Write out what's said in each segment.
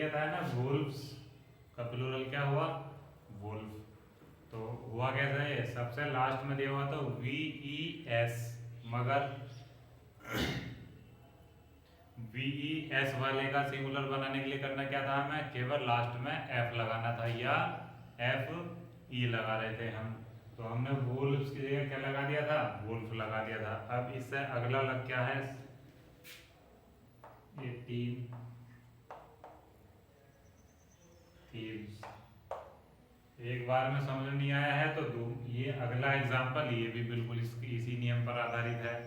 बताया ना वुल्फ्स का प्लूरल क्या हुआ, वुल्फ। तो हुआ कैसा है, सबसे लास्ट में दिया हुआ था VES, मगर VES वाले का सिंगुलर बनाने के लिए करना क्या था, हमें केवल लास्ट में F लगाना था या FE लगा रहे थे हम। तो हमने वुल्फ्स की जगह क्या लगा दिया था, वुल्फ लगा दिया था। अब इससे अगला लग क्या है, 18 थीव्स। एक बार में समझ नहीं आया है तो दो, ये अगला एग्जाम्पल ये भी बिल्कुल इसी नियम पर आधारित है।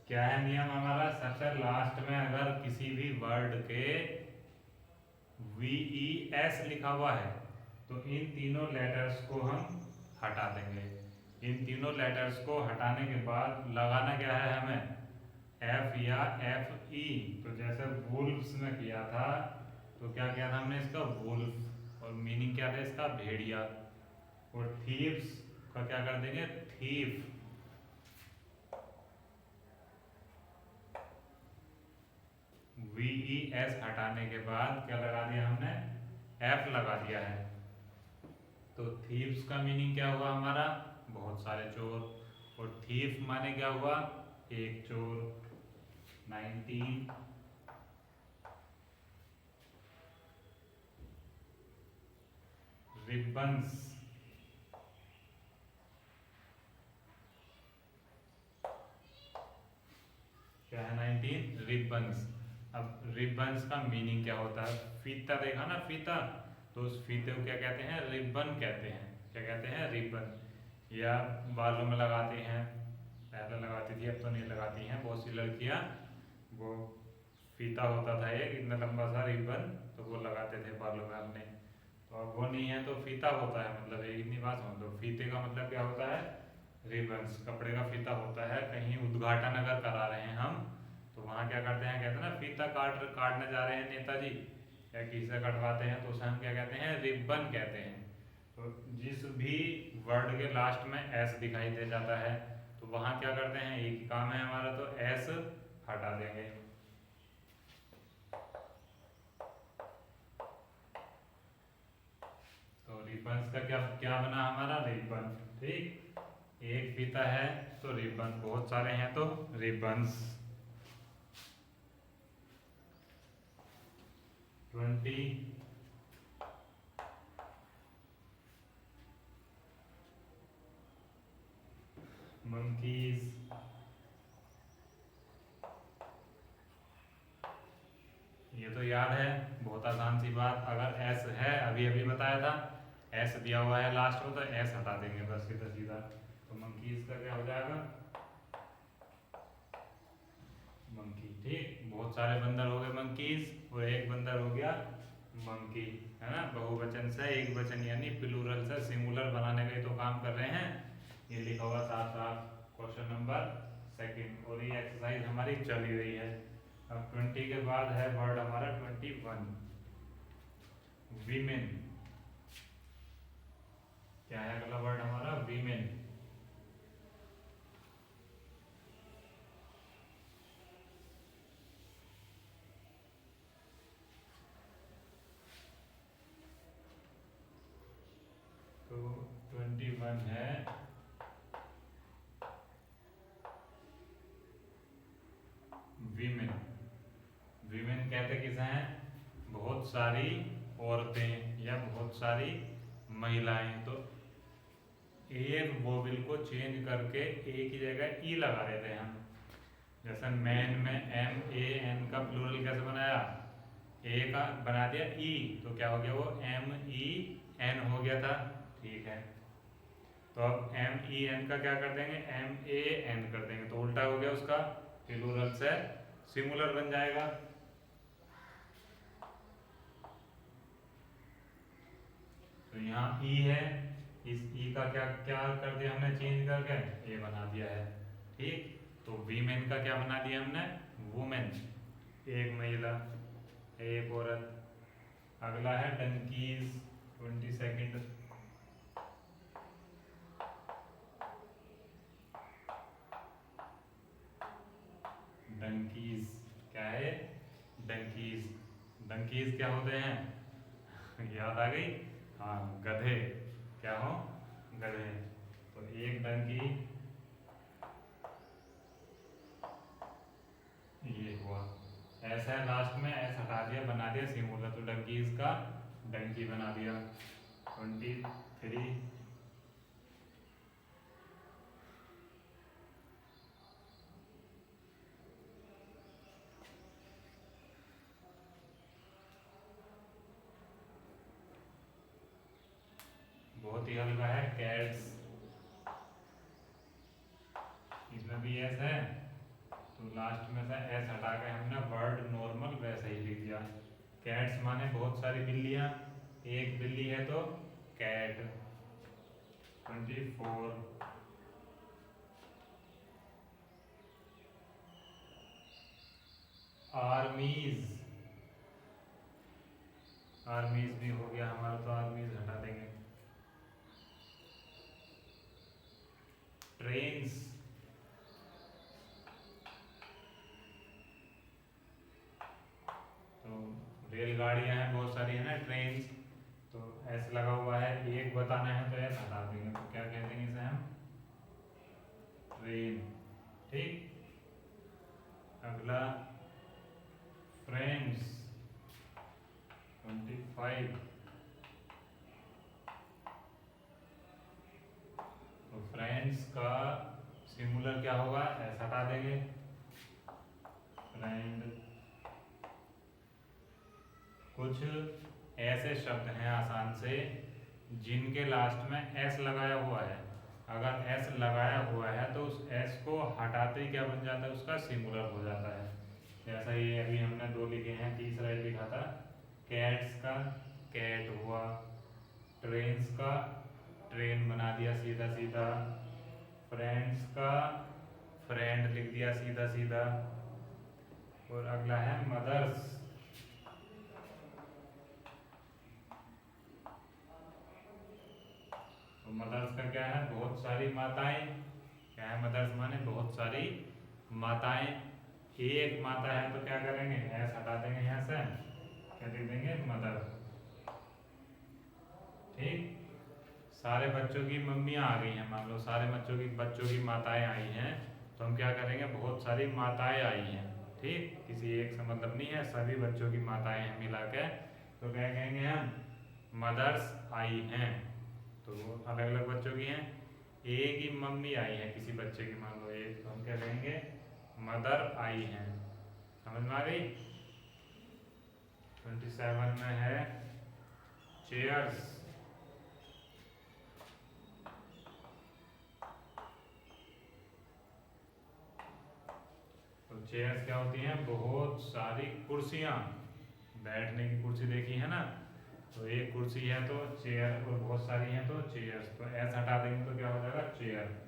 क्या है नियम हमारा, सबसे लास्ट में अगर किसी भी वर्ड के VES लिखा हुआ है तो इन तीनों लेटर्स को हम हटा देंगे। इन तीनों लेटर्स को हटाने के बाद लगाना क्या है हमें, F या FE। तो जैसे वुल्फ्स में किया था तो क्या किया था हमने, इसका वुल्फ, और मीनिंग क्या था इसका, भेड़िया। और थीव्स का क्या कर देंगे, थीफ। VES हटाने के बाद क्या लगा दिया हमने, F लगा दिया है। तो थीव्स का मीनिंग क्या हुआ हमारा, बहुत सारे चोर। और थीफ माने क्या हुआ, एक चोर। 19 रिबन्स, क्या है 19 रिबन्स। अब रिबन्स का मीनिंग क्या होता है, फीता देखा ना, फीता, तो उस फीते को क्या कहते हैं, रिबन कहते हैं। क्या कहते हैं, रिबन। या बालों में लगाते हैं, पहले लगाती थी अब तो नहीं लगाती हैं बहुत सी लड़कियां, वो फीता होता था एक इतना लंबा सा रिबन, तो वो लगाते थे बालों में अपने। तो अब वो नहीं है तो फीता होता है, मतलब एक इतनी बात समझ लो, फीते का मतलब क्या होता है, रिबन्स। कपड़े का फीता होता है, कहीं उद्घाटन अगर करा रहे हैं हम तो वहाँ क्या करते हैं, कहते हैं ना फीता काटने जा रहे हैं नेताजी, या किसी से कटवाते हैं तो उसे हम क्या कहते हैं, रिबन कहते हैं। तो जिस भी वर्ड के लास्ट में एस दिखाई दे जाता है तो वहाँ क्या करते हैं, एक ही काम है हमारा, तो एस हटा देंगे। तो रिबन्स का क्या क्या बना हमारा, रिबन। ठीक, एक फीता है तो रिबन, बहुत सारे हैं तो रिबन्स। 20 monkeys, ये तो याद है, बहुत आसान सी बात। अगर एस है, अभी अभी बताया था, एस दिया हुआ है लास्ट में तो एस हटा देंगे बस, सीधा सीधा। तो मंकीज का क्या हो जाएगा, मंकी। ठीक, बहुत सारे बंदर हो गए मंकीज, और एक बंदर हो गया मंकी, है ना। बहुवचन से एक वचन यानी प्लूरल से सिंगुलर बनाने का ही तो काम कर रहे हैं। ये लिखा हुआ साफ साफ क्वेश्चन नंबर 2, और ये एक्सरसाइज हमारी चल ही रही है। अब 20 के बाद है वर्ड हमारा 21, वीमेन। क्या है अगला वर्ड हमारा, वीमेन। तो 21 है वीमेन। वीमेन कहते किसे हैं, बहुत सारी औरतें या बहुत सारी महिलाएं। तो एक वोवेल को चेंज करके ए की जगह ई लगा देते हैं हम। जैसे मैन में MAN का प्लूरल कैसे बनाया, ए का बना दिया ई, तो क्या हो गया वो MEN हो गया था। ठीक है, तो अब MEN का क्या कर देंगे, MAN कर देंगे, तो उल्टा हो गया उसका, प्लूरल से सिंगुलर बन जाएगा। तो यहाँ ई है, इस ई का क्या क्या कर दिया हमने, चेंज करके ए बना दिया है। ठीक, तो वीमेन का क्या बना दिया हमने, वुमेन, एक महिला, एक औरत। अगला है डंकीज, 22, डंकीज क्या है, डंकीज। डंकीज क्या होते हैं? याद आ गई? हाँ, गधे। क्या हो? गधे। तो एक डंकी, ये हुआ। ऐसा है लास्ट में, ऐसा हटा दिया, बना दिया सिंगुलर, तो डंकीज का डंकी बना दिया। 23। बहुत ही हल्का है, कैट्स। इसमें भी एस है, तो लास्ट में से एस हटा के हमने वर्ड नॉर्मल वैसे ही लिख दिया। कैट्स माने बहुत सारी बिल्लियां, एक बिल्ली है तो कैट। 24। आर्मीज, आर्मीज भी हो गया हमारा, तो आर्मीज हटा देंगे। ट्रेन्स, तो रेलगाड़ियां हैं बहुत सारी, है ना, ट्रेन्स। तो एस लगा हुआ है, एक बताना है तो एस हटा देंगे, तो क्या कह देंगे इसे हम? ट्रेन। ठीक। अगला फ्रेंड्स, 25। तो फ्रेंड्स का सिंगुलर क्या होगा? एस हटा देंगे, फ्रेंड। कुछ ऐसे शब्द हैं आसान से जिनके लास्ट में एस लगाया हुआ है। अगर एस लगाया हुआ है तो उस एस को हटाते ही क्या बन जाता है? उसका सिंगुलर हो जाता है। जैसा ये अभी हमने दो लिखे हैं, तीसरा एक लिखा था, कैट्स का कैट हुआ, ट्रेन्स का ट्रेन बना दिया सीधा सीधा, फ्रेंड्स का फ्रेंड लिख दिया सीधा सीधा, और अगला है मदर्स। तो मदर्स का क्या है? बहुत सारी माताएं। क्या है मदर्स माने? बहुत सारी माताएं। एक माता है तो क्या करेंगे? एस हटा देंगे यहाँ से, क्या लिख देंगे? मदर। ठीक। सारे बच्चों की मम्मियाँ आ गई हैं, मान लो सारे बच्चों की माताएं आई हैं, तो हम क्या करेंगे? बहुत सारी माताएं आई हैं। ठीक, किसी एक से मतलब नहीं है, सभी बच्चों की माताएं हैं मिला के, तो क्या कहेंगे हम? मदर्स आई हैं। तो वो अलग अलग बच्चों की हैं। एक ही मम्मी आई है किसी बच्चे की, मान लो एक, तो हम क्या कहेंगे? मदर आई हैं। समझ में आ गई? 27 में है चेयर्स। तो चेयर्स क्या होती हैं? बहुत सारी कुर्सियां, बैठने की कुर्सी देखी है ना, तो एक कुर्सी है तो चेयर, और बहुत सारी हैं तो चेयर्स, तो एस हटा देंगे तो क्या हो जाएगा? चेयर।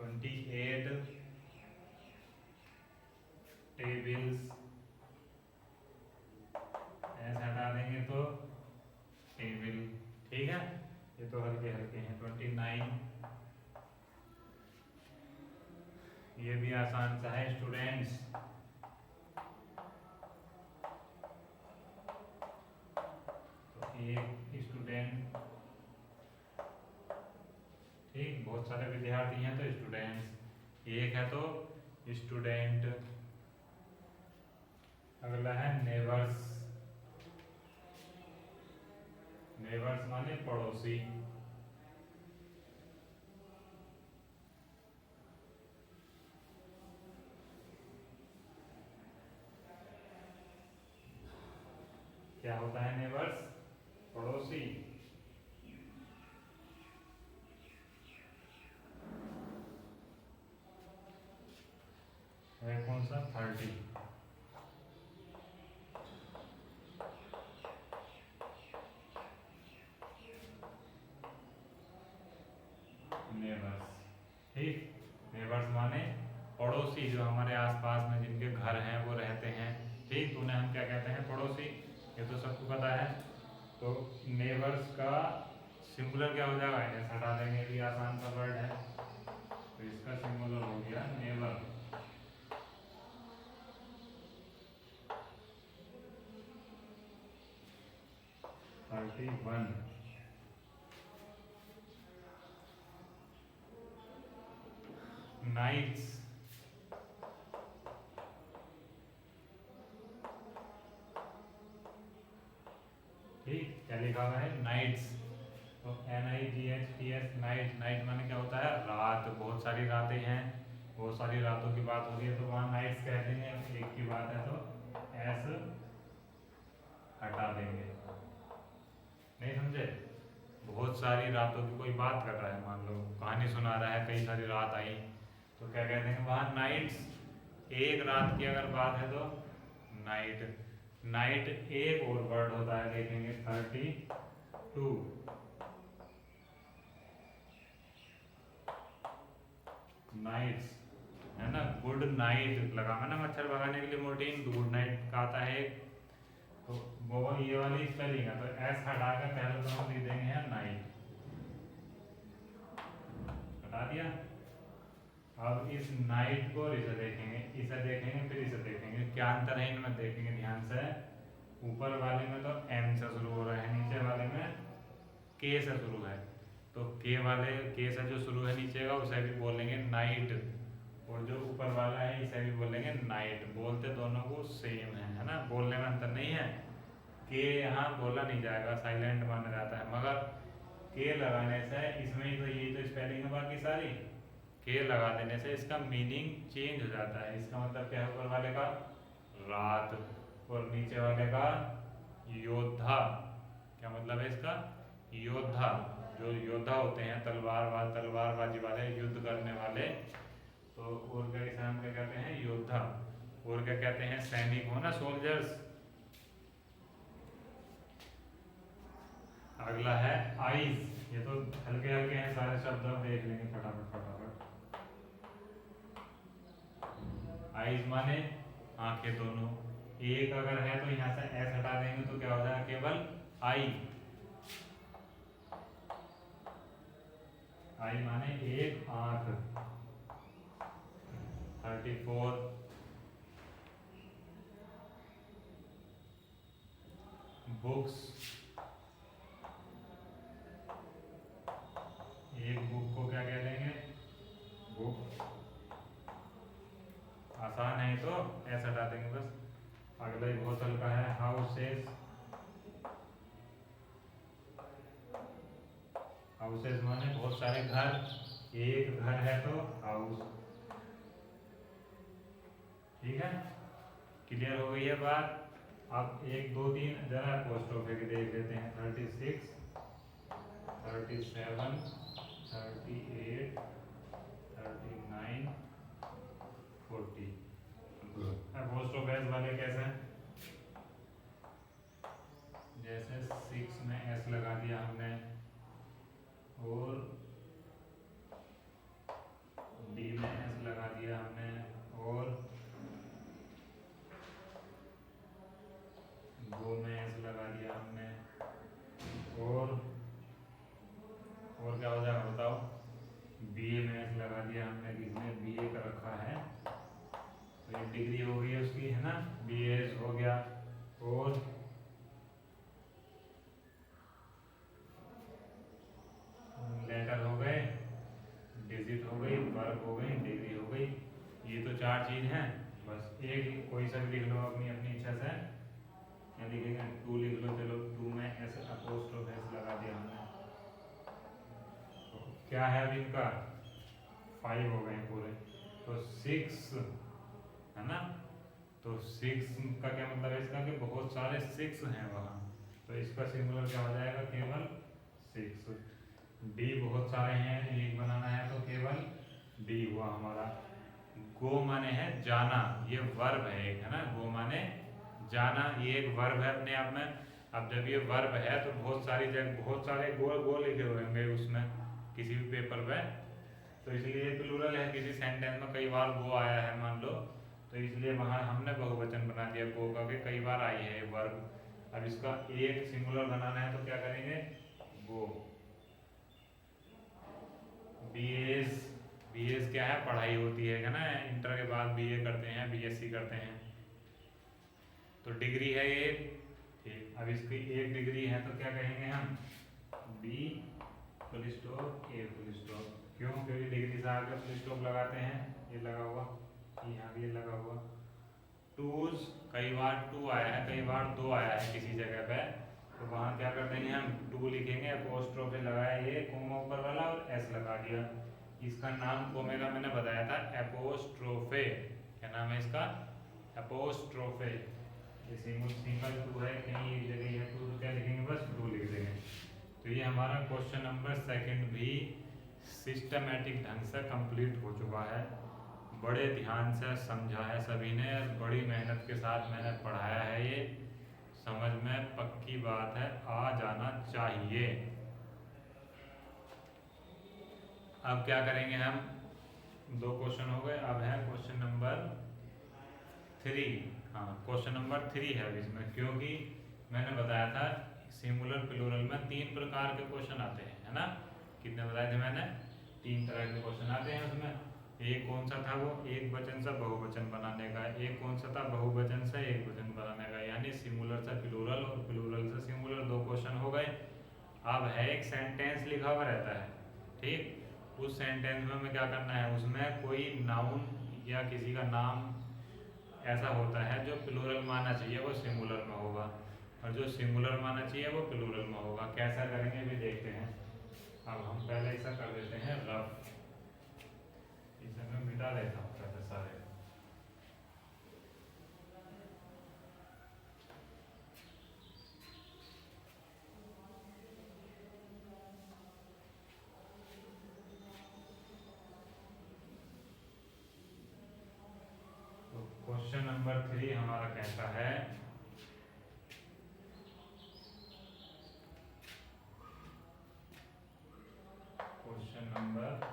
28 टेबल्स, एस हटा देंगे तो टेबल। ठीक है, ये तो हल्के हल्के हैं। 29, ये भी आसान सा है, स्टूडेंट्स। तो एक स्टूडेंट, ठीक, बहुत सारे विद्यार्थी हैं तो स्टूडेंट्स, एक है तो स्टूडेंट। अगला है नेबर्स। नेबर्स माने पड़ोसी। क्या होता है नेबर्स? पड़ोसी। है कौन सा? 30। नेबर्स। ठीक, नेबर्स माने पड़ोसी, जो हमारे आसपास में जिनके घर हैं वो रहते हैं। ठीक, तो उन्हें हम क्या कहते हैं? पड़ोसी। ये तो सबको पता है। तो नेबर्स का सिंगुलर क्या हो जाएगा? एस हटा देंगे, भी आसान सा वर्ड है। तो इसका सिंगुलर हो गया नेवर। थर्टी वन, नाइट्स, ठीक, क्या लिखा हुआ है नाइट्स, तो NIGHTS नाइट, नाइट माने क्या होता है रात, बहुत सारी रातें हैं, बहुत सारी रातों की बात हो रही है तो वहाँ नाइट्स कह देंगे, एक की बात है तो एस हटा देंगे, नहीं समझे, बहुत सारी रातों की कोई बात कर रहा है, मान लो कहानी सुना रहा है, कई सारी रात आई, तो क्या कहते हैं वहाँ नाइट्स, एक रात की अगर बात है तो नाइट, नाइट एक और वर्ड होता है देखेंगे 32, नाइट्स है ना, गुड नाइट लगाना ना मच्छर भगाने के लिए मोर्टीन, तो गुड नाइट का आता है एक, तो वो ये वाली स्पेलिंग है, तो एस हटा कर पहले तो हम लिख देंगे नाइट, हटा दिया। अब इस नाइट को इसे देखेंगे, इसे देखेंगे, फिर इसे देखेंगे, क्या अंतर है इनमें देखेंगे ध्यान से, ऊपर वाले में तो एम से शुरू हो रहा है, नीचे वाले में के से शुरू है, तो के वाले के से जो शुरू है नीचे का उसे भी बोलेंगे नाइट, और जो ऊपर वाला है इसे भी बोलेंगे नाइट, बोलते दोनों को सेम है ना, बोलने में अंतर नहीं है, के यहाँ बोला नहीं जाएगा, साइलेंट माना जाता है, मगर के लगाने से इसमें ही तो यही तो स्पेलिंग है बाकी सारी, के लगा देने से इसका मीनिंग चेंज हो जाता है, इसका मतलब क्या है ऊपर वाले का रात और नीचे वाले का योद्धा, क्या मतलब है इसका योद्धा, जो योद्धा होते हैं तलवारबाजी वाले, युद्ध करने वाले, तो और क्या इसे हम क्या कहते हैं योद्धा, और क्या कहते हैं सैनिक हो ना सोल्जर्स। अगला है आईज, ये तो हल्के हल्के हैं सारे शब्द, हम देख लेंगे फटाफट फटाफट। आईज माने आंखें दोनों, एक अगर है तो यहाँ से एस हटा देंगे तो क्या हो जाएगा केवल आई, आई माने एक आंख। 34 बुक्स, एक बुक को क्या कह देंगे बुक, आसान है तो एस हटा देंगे बस। अगला ही बहुत हल्का है हाउसेस, हाउसेस माने बहुत सारे घर, एक घर है तो हाउस, ठीक है, क्लियर हो गई है बात। अब एक दो तीन जरा पोस्ट ऑफिस देख लेते हैं, 36 37 38 39 40, पोस्ट ऑफिस वाले कैसे हैं, जैसे 6 में एस लगा दिया हमने, और डी में एस लगा दिया हमने, और गो में एस लगा दिया हमने, और क्या हो जाएगा बताओ, बीए में एस लगा दिया हमने, किसने बीए का रखा है, तो ये डिग्री हो गई है उसकी है ना, बीए हो गया, और लेटर हो गए, डिजिट हो गई, वर्ब हो गई, डिग्री हो गई, ये तो चार चीज हैं, बस एक कोई सा भी लिख लो अपनी अपनी इच्छा से, क्या लिखेंगे 2 लिख लो, चलो 2 में ऐसे अपोस्ट्रोफ एस लगा दिया हमने, तो क्या है अभी इनका 5 हो गए पूरे, तो 6 है ना, तो 6 का क्या मतलब है इसका कि बहुत सारे 6 हैं वहाँ, तो इसका सिंगुलर क्या हो जाएगा केवल 6। डी बहुत सारे हैं, एक बनाना है तो केवल डी हुआ हमारा। गो माने है जाना, ये वर्ब है एक है ना, गो माने जाना, ये एक वर्ब है अपने आप में। अब जब ये वर्ब है तो बहुत सारी जगह बहुत सारे गो गो लिखे हुए होंगे उसमें किसी भी पेपर पे, तो इसलिए प्लूरल है, किसी सेंटेंस में कई बार गो आया है मान लो, तो इसलिए वहाँ हमने बहुवचन बना दिया गो का, कि कई बार आई है ये वर्ब। अब इसका एक सिंगुलर बनाना है तो क्या करेंगे गो, बीएस बीएस क्या है, पढ़ाई होती है ना, इंटर के बाद बीए करते हैं, बीएससी करते हैं, तो डिग्री है ये। ठीक, अब इसकी एक डिग्री है तो क्या कहेंगे हम, B full stop a full stop. क्यों, क्योंकि डिग्री से आगे फुल स्टॉप लगाते हैं, ये लगा हुआ, यहाँ भी ये लगा हुआ। टूज, कई बार टू आया है, कई बार दो आया है किसी जगह पे, तो वहाँ क्या कर देंगे हम, टू लिखेंगे, अपोस्ट्रोफे लगाया ये कोमा ऊपर वाला और एस लगा दिया। इसका नाम कोमे का मैंने बताया था, एपोस्ट्रोफे। क्या नाम है इसका, एपोस्ट्रोफे। ये सिंगल टू है, कहीं एक जगह है टू, तो क्या लिखेंगे, बस टू लिख देंगे। तो ये हमारा क्वेश्चन नंबर सेकंड भी सिस्टमेटिक ढंग से कंप्लीट हो चुका है। बड़े ध्यान से समझा है सभी ने, बड़ी मेहनत के साथ मैंने पढ़ाया है, ये समझ में पक्की बात है, आ जाना चाहिए। अब क्या करेंगे हम, दो क्वेश्चन हो गए, अब है क्वेश्चन नंबर 3। हाँ, क्वेश्चन नंबर 3 है इसमें, क्योंकि मैंने बताया था सिंगुलर प्लूरल में 3 प्रकार के क्वेश्चन आते हैं, है ना। कितने बताए थे मैंने, 3 तरह के क्वेश्चन आते हैं उसमें। एक कौन सा था वो, एक वचन से बहुवचन बनाने का। एक कौन सा था, बहुवचन से एक वचन बनाने का, यानी सिंगुलर से प्लूरल और प्लूरल से सिंगुलर, 2 क्वेश्चन हो गए। अब है एक सेंटेंस लिखा हुआ रहता है, ठीक, उस सेंटेंस में हमें क्या करना है, उसमें कोई नाउन या किसी का नाम ऐसा होता है जो प्लूरल माना चाहिए वो सिंगुलर में होगा, और जो सिंगुलर माना चाहिए वो प्लूरल में होगा। कैसा करेंगे भी देखते हैं। अब हम पहले ऐसा कर देते हैं रफ, इसे मैं मिटा देता हूँ पहले सारे। तो क्वेश्चन नंबर 3 हमारा कहता है, question number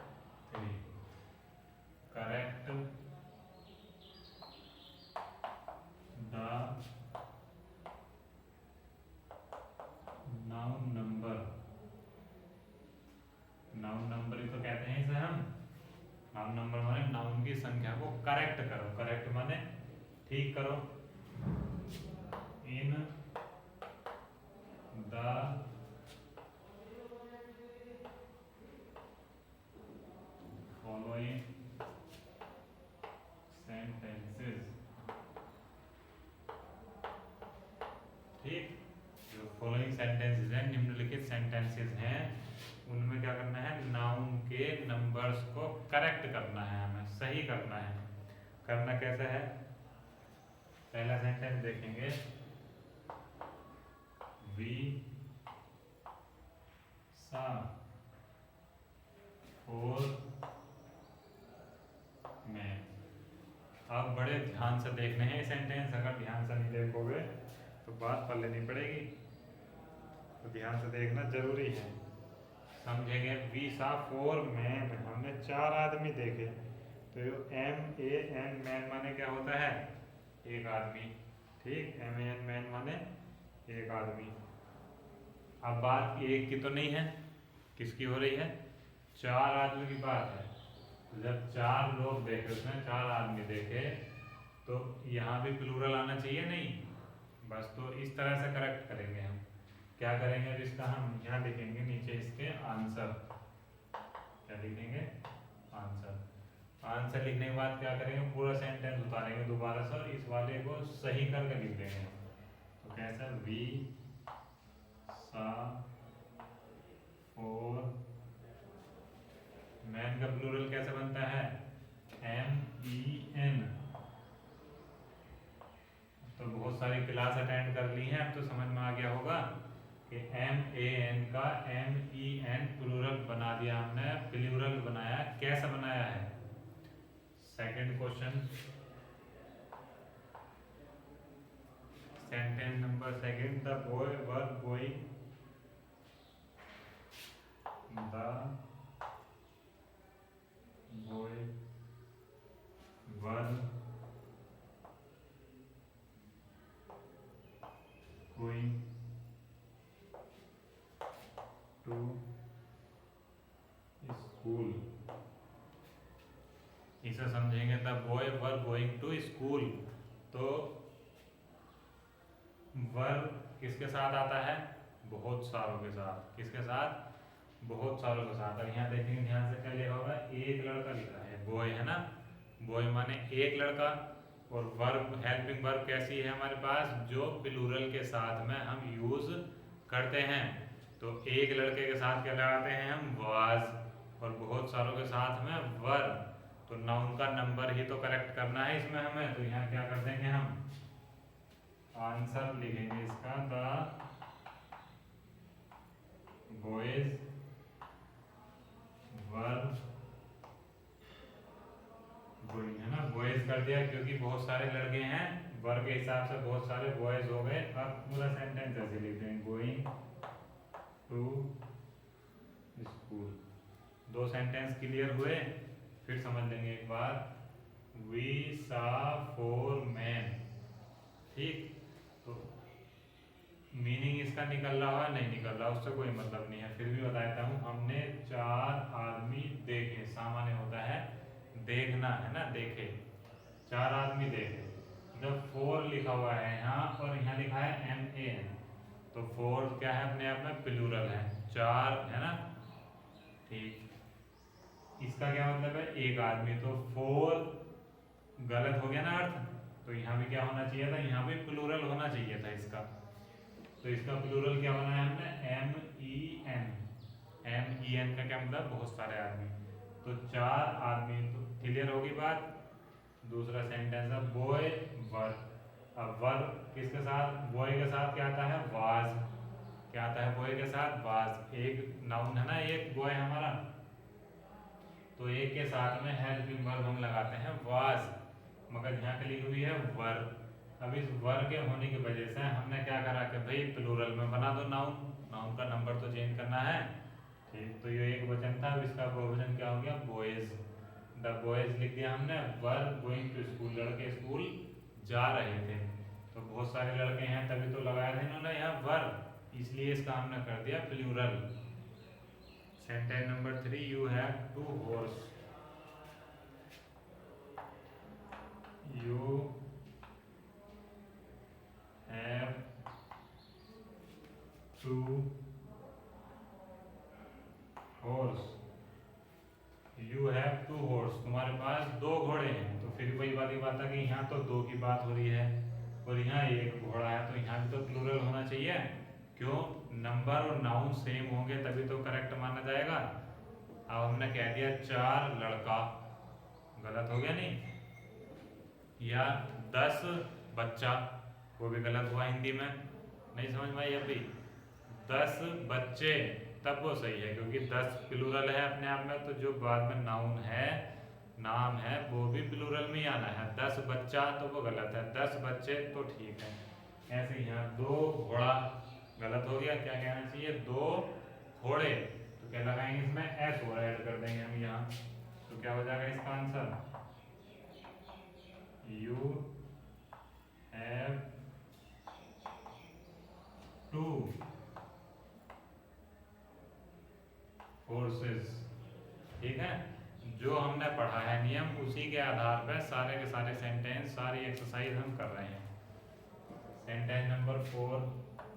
3, correct the noun number. Noun number ही तो कहते हैं इसे हम। नाउन नंबर माने नाउन की संख्या को करेक्ट करो, करेक्ट माने ठीक करो, इन द फॉलोइंग सेंटेंसेस। ठीक, जो फॉलोइंग सेंटेंसेस हैं, निम्नलिखित सेंटेंसेस हैं, उनमें क्या करना है, नाउन के नंबर्स को करेक्ट करना है, हमें सही करना है। करना कैसे है, पहला सेंटेंस देखेंगे, वी सा फोर में। आप बड़े ध्यान से देखने हैं सेंटेंस, अगर ध्यान से नहीं देखोगे तो बात पल्ले नहीं पड़ेगी, तो ध्यान से देखना जरूरी है। समझेंगे, वी सा 4 मैन, हमने 4 आदमी देखे, तो MAN मैन माने क्या होता है, एक आदमी। ठीक, MAN मैन माने एक आदमी। अब बात एक की तो नहीं है, किसकी हो रही है, 4 आदमी की बात है। तो जब 4 लोग देखे, उसमें 4 आदमी देखे, तो यहाँ भी प्लूरल आना चाहिए नहीं, बस तो इस तरह से करेक्ट करेंगे हम। क्या करेंगे, अब इसका हम यहाँ लिखेंगे नीचे इसके आंसर। क्या लिखेंगे, आंसर। आंसर लिखने के बाद क्या करेंगे, पूरा सेंटेंस उतारेंगे दोबारा से, और इस वाले को सही करके लिख देंगे। तो कैसा, वी सा फोर मैन का प्लूरल कैसे बनता है, MEN। तो बहुत सारी क्लास अटेंड कर ली हैं, अब तो समझ में आ गया होगा कि MAN का MEN प्लूरल बना दिया हमने, प्लूरल बनाया, कैसे बनाया है। Second question, sentence number second, the boy were going, the boy were going to school. से समझेंगे। The boy were going to school, तो वर किसके साथ आता है? बहुत सारों के साथ। किसके साथ? बहुत सारों के साथ। और यहाँ देखेंगे ध्यान से क्या लिखा होगा? एक लड़का लिखा है, बॉय है ना, बॉय माने एक लड़का। और वर्ब, हेल्पिंग वर्ब कैसी है हमारे पास? जो प्लूरल के साथ में हम यूज करते हैं। तो एक लड़के के साथ क्या लगाते हैं हम? वाज। और बहुत सारों के साथ में वर। तो नाउन का नंबर ही तो करेक्ट करना है इसमें हमें। तो यहाँ क्या कर देंगे हम? आंसर लिखेंगे इसका, द बॉयज वर गोइंग, है ना, बॉयज कर दिया क्योंकि बहुत सारे लड़के हैं, वर के हिसाब से बहुत सारे बॉयज हो गए। अब पूरा सेंटेंस ऐसे लिखते हैं, गोइंग टू स्कूल। दो सेंटेंस क्लियर हुए, फिर समझ लेंगे एक बार। वी सा 4 मैन, ठीक। तो मीनिंग इसका निकल रहा है नहीं निकल रहा, उससे कोई मतलब नहीं है, फिर भी बता देता हूँ। हमने 4 आदमी देखे, सामान्य होता है देखना, है ना, देखे, 4 आदमी देखे। जब 4 लिखा हुआ है यहाँ और यहाँ लिखा है MAN, तो 4 क्या है? अपने आप में प्लूरल है, 4 है ना, ठीक। इसका क्या मतलब है? एक आदमी। तो 4 गलत हो गया ना अर्थ, तो यहाँ भी क्या होना चाहिए था? यहाँ भी प्लूरल होना चाहिए था इसका। तो इसका प्लूरल क्या बनाया हमने? MEN। MEN का क्या मतलब? बहुत सारे आदमी। तो 4 आदमी। तो क्लियर होगी बात। दूसरा सेंटेंस है बॉय वर। अब वर किसके साथ? बॉय के साथ क्या आता है? वाज। क्या आता है बॉय के साथ? वाज। एक नाउन है ना, एक बॉय हमारा, तो एक के साथ में हेल्पिंग वर्ब हम लगाते हैं वाज, मगर यहाँ पे लिखी हुई है वर। अब इस वर के होने की वजह से हमने क्या करा कि भाई प्लूरल में बना दो नाउन, नाउन का नंबर तो चेंज करना है, ठीक। तो ये एक वचन था, अब इसका बहुवचन क्या हो गया? बॉयज। द बॉयज लिख दिया हमने, वर गोइंग टू स्कूल, लड़के स्कूल जा रहे थे। तो बहुत सारे लड़के हैं तभी तो लगाया था इन्होंने यहाँ वर, इसलिए इसका हमने कर दिया plural. Sentence number 3, you have 2 horse. You have 2 horse. You have 2 horse, तुम्हारे पास 2 घोड़े हैं। तो फिर वही वाली बात है कि यहाँ तो 2 की बात हो रही है और यहाँ एक घोड़ा है, तो यहाँ भी तो प्लूरल होना चाहिए। क्यों? नंबर और नाउन सेम होंगे तभी तो करेक्ट माना जाएगा। अब हमने कह दिया 4 लड़का, गलत हो गया नहीं? या 10 बच्चा, वो भी गलत हुआ हिंदी में, नहीं समझ में आई अभी? 10 बच्चे, तब वो सही है क्योंकि 10 प्लूरल है अपने आप में, तो जो बाद में नाउन है, नाम है, वो भी प्लूरल में ही आना है। 10 बच्चा तो वो गलत है, 10 बच्चे तो ठीक है। ऐसे यहाँ 2 घोड़ा गलत हो गया, क्या कहना चाहिए? 2 घोड़े। तो क्या लगाएंगे इसमें? एस और ऐड कर देंगे हम यहाँ, तो क्या हो जाएगा इसका आंसर? यू हैव 2 horses, ठीक है। जो हमने पढ़ा है नियम, उसी के आधार पर सारे के सारे सेंटेंस, सारी एक्सरसाइज हम कर रहे हैं। Sentence number 4,